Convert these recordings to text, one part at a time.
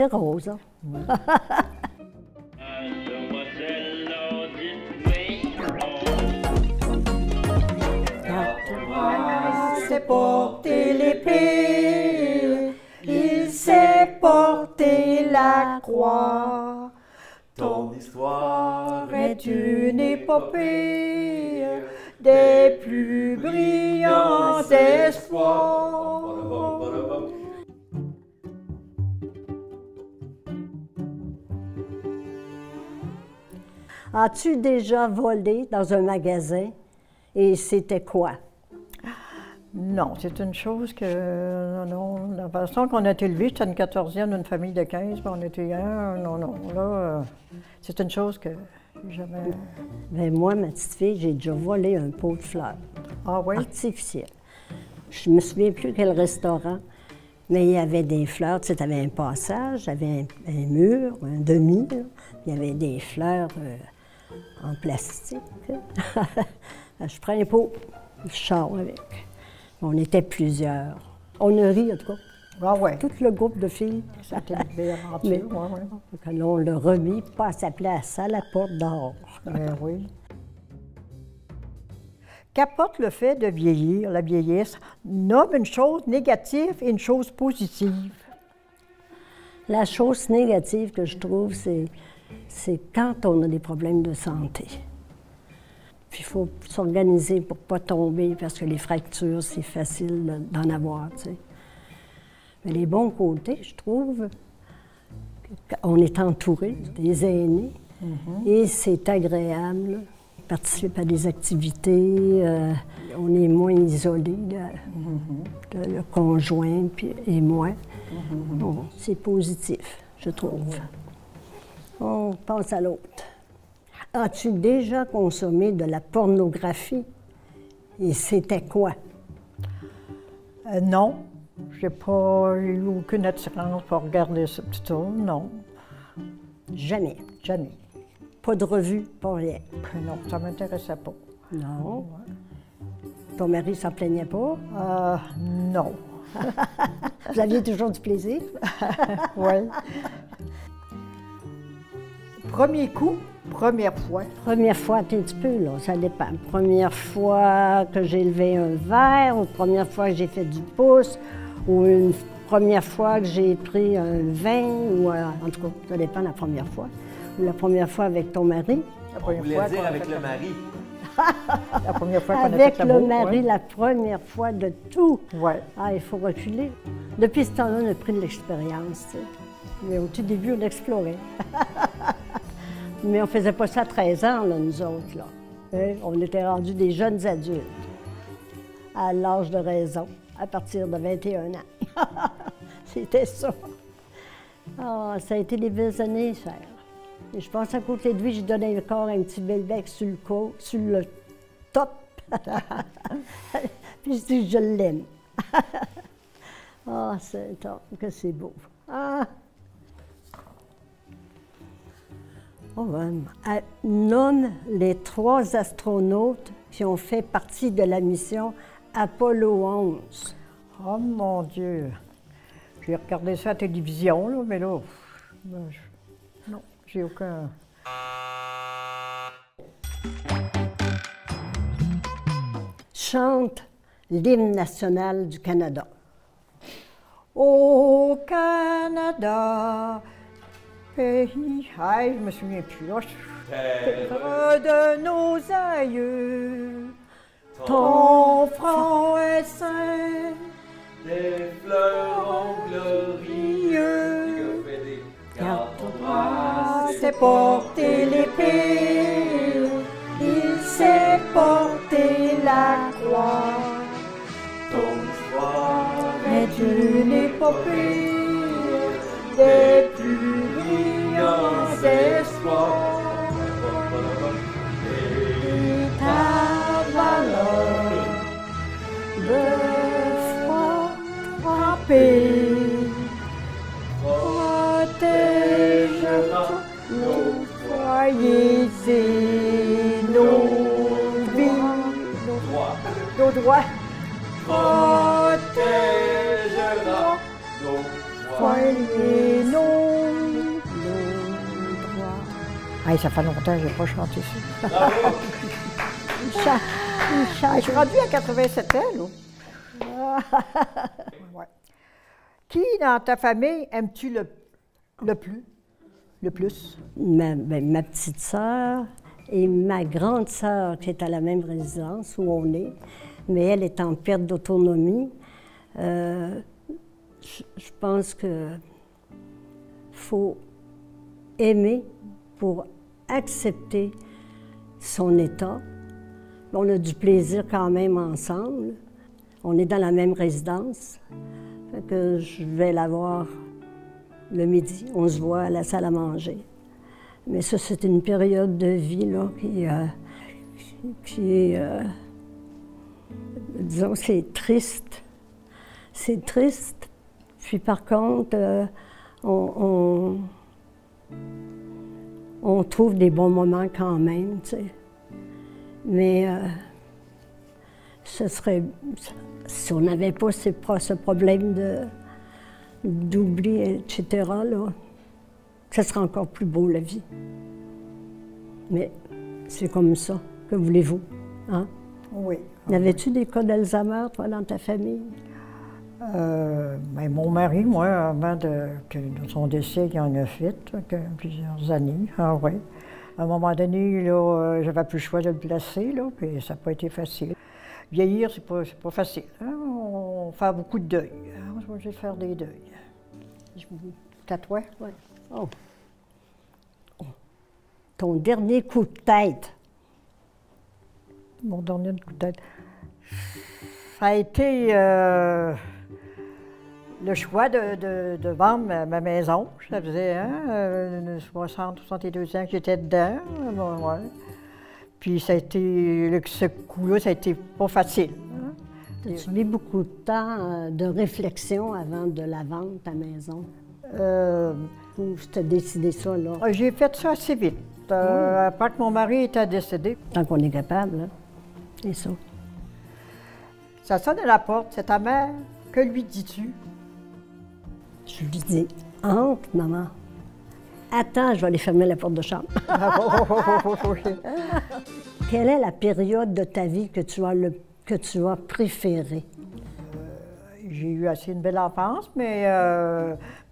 C'est rose, hein? sait porter l'épée, il sait porter la croix. Ton histoire est une épopée des plus brillants espoirs. As-tu déjà volé dans un magasin et c'était quoi? Non, c'est une chose que, non, la façon qu'on a été élevé, c'était une 14e d'une famille de 15, puis on était un, non, là, c'est une chose que jamais... Bien, moi, ma petite fille, j'ai déjà volé un pot de fleurs. Ah oui? Artificiel. Je me souviens plus quel restaurant, mais il y avait des fleurs, tu sais, tu avais un passage, il y avait un mur, un demi, là. Il y avait des fleurs en plastique. Je prends un pot, je sors avec. On était plusieurs. On a ri, en tout cas. Ah ouais. Tout le groupe de filles. C'était une belle aventure, oui. Quand on l'a remis, pas à sa place, à la porte dehors. Ben oui. Qu'apporte le fait de vieillir, la vieillesse, nomme une chose négative et une chose positive. La chose négative que je trouve, c'est quand on a des problèmes de santé. Puis il faut s'organiser pour ne pas tomber, parce que les fractures, c'est facile d'en avoir, tu sais. Mais les bons côtés, je trouve, on est entouré des aînés et c'est agréable. On participe à des activités, on est moins isolé, le conjoint et moi. Bon, c'est positif, je trouve. On passe à l'autre. As-tu déjà consommé de la pornographie? Et c'était quoi? Non. J'ai eu aucune attirance pour regarder ça, tout ça, non. Jamais? Jamais. Pas de revue, pas rien? Non, ça ne m'intéressait pas. Non. Ton mari s'en plaignait pas? Non. Vous aviez toujours du plaisir? Oui. Premier coup, première fois. Première fois, un petit peu, là, ça dépend. Première fois que j'ai levé un verre, ou première fois que j'ai fait du pouce, ou une première fois que j'ai pris un vin, ou en tout cas, ça dépend de la première fois. Ou la première fois avec ton mari. On voulait dire avec le mari. La première fois qu'on avec a fait le mari, la première fois de tout. Oui. Ah, il faut reculer. Depuis ce temps-là, on a pris de l'expérience, tu sais. Mais au tout début, on explorait. Mais on ne faisait pas ça à 13 ans, là, nous autres, là. Hein? On était rendus des jeunes adultes, à l'âge de raison, à partir de 21 ans. C'était ça. Ah, ça a été des belles années, cher. Et je pense à côté de lui, je donnais encore un petit bel bec sur le top. Puis je dis, je l'aime. Ah, c'est que c'est beau. Ah! Oh, nomme les 3 astronautes qui ont fait partie de la mission Apollo 11. Oh mon Dieu! J'ai regardé ça à la télévision, là, mais là, non, j'ai aucun... Chante l'hymne national du Canada. Au Canada, pays, je me souviens plus, là, terre de nos aïeux, ton front est saint, Des fleurons glorieux, car ton bras sait porter l'épée, il sait porter la croix. ton histoire est une épopée des plus brillants espoirs. Et ta valeur de foi frappée protégera nos foyers et nos vies, nos droits. Protégera nos foyers, nos Hey, ça fait longtemps que je n'ai pas chanté ça. Bravo! Je suis rendue à 87 ans, là. Ouais. Qui dans ta famille aimes-tu le plus? Ma petite sœur et ma grande sœur qui est à la même résidence où on est, mais elle est en perte d'autonomie. Je pense que faut aimer pour accepter son état. On a du plaisir quand même ensemble. On est dans la même résidence. Fait que je vais la voir le midi. On se voit à la salle à manger. Mais ça, c'est une période de vie là, qui est... disons, c'est triste. C'est triste. Puis par contre, on trouve des bons moments quand même, tu sais. Mais ce serait... Si on n'avait pas ce problème d'oubli, etc., là, ça serait encore plus beau, la vie. Mais c'est comme ça. Que voulez-vous? Hein? Oui. N'avais-tu des cas d'Alzheimer, toi, dans ta famille? Ben, mon mari, moi, avant de son décès, il en a fait plusieurs années. Ah oui. À un moment donné, là, j'avais plus le choix de le placer, là, puis ça n'a pas été facile. Vieillir, c'est pas facile. Hein? On fait beaucoup de deuil. Hein? On est obligé de faire des deuils. T'as toi? Oui. Oh. Ton dernier coup de tête. Mon dernier coup de tête. Ça a été le choix de vendre ma maison. Ça faisait 62 ans que j'étais dedans. Ouais. Puis ça a été, ce coup-là, ça a été pas facile. Hein? As-tu mis beaucoup de temps de réflexion avant de la vendre, ta maison? Ou tu as décidé ça, là? J'ai fait ça assez vite. Après que mon mari était décédé. Tant qu'on est capable, hein? C'est ça. Ça sonne à la porte, c'est ta mère. Que lui dis-tu? Je lui dis, entre, maman. Attends, je vais aller fermer la porte de chambre. Quelle est la période de ta vie que tu as préférée? J'ai eu assez une belle enfance, mais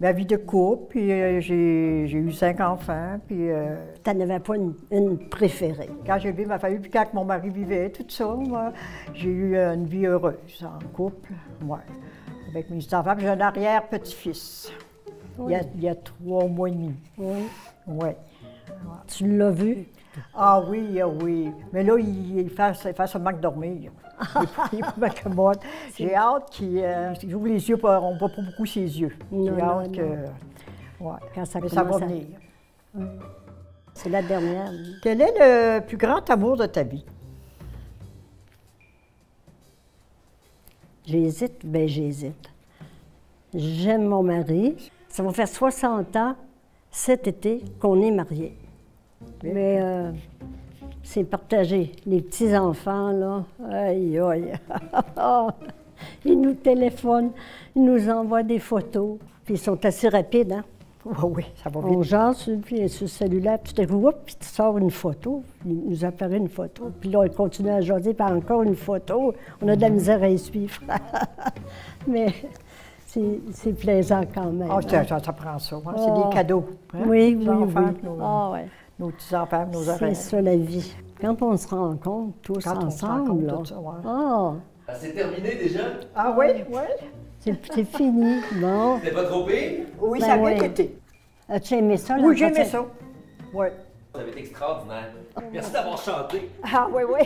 ma vie de couple, puis j'ai eu 5 enfants, puis... Tu n'en avais pas une préférée? Quand j'ai élevé ma famille, puis quand mon mari vivait, tout ça, moi, j'ai eu une vie heureuse en couple, ouais, avec mes enfants. J'ai un arrière-petit-fils, oui. il y a 3 mois et demi. Oui. Ouais. Tu l'as vu? Ah oui, oui. Mais là, il fait seulement que dormir. Il est pas que moi. J'ai hâte qu'il ouvre les yeux, on ne voit pas beaucoup ses yeux. J'ai hâte que... Ouais. Quand ça mais ça va venir. C'est la dernière. Quel est le plus grand amour de ta vie? J'hésite, bien j'hésite. J'aime mon mari. Ça va faire 60 ans cet été qu'on est mariés. Mais c'est partagé. Les petits-enfants, là, aïe, aïe. Ils nous téléphonent, ils nous envoient des photos. Puis ils sont assez rapides, hein? Oui, ça va vite. On jase sur le cellulaire, puis puis tu sors une photo. Il nous apparaît une photo. Puis là, on continue à jaser, puis encore une photo. On a de la misère à y suivre. Mais c'est plaisant quand même. Ah, ça prend ça. Hein? C'est des cadeaux. Hein? Oui, nos enfants, oui. Nos petits-enfants, nos oreilles. C'est ça, la vie. Quand on se rencontre tous ensemble, là. Ça, ouais. Ah, c'est terminé déjà? Ah oui, oui. C'est fini. Bon. C'était pas trop pire? Oui, Ben ça a oui. bien été. As-tu aimé ça? Oui, j'ai aimé ça. Oui. Ça avait été extraordinaire. Merci d'avoir chanté. Ah oui, oui.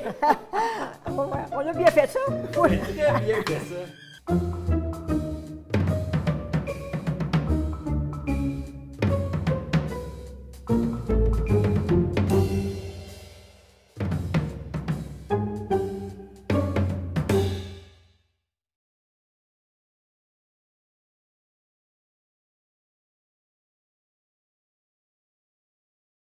On a bien fait ça. Oui. Très bien fait ça.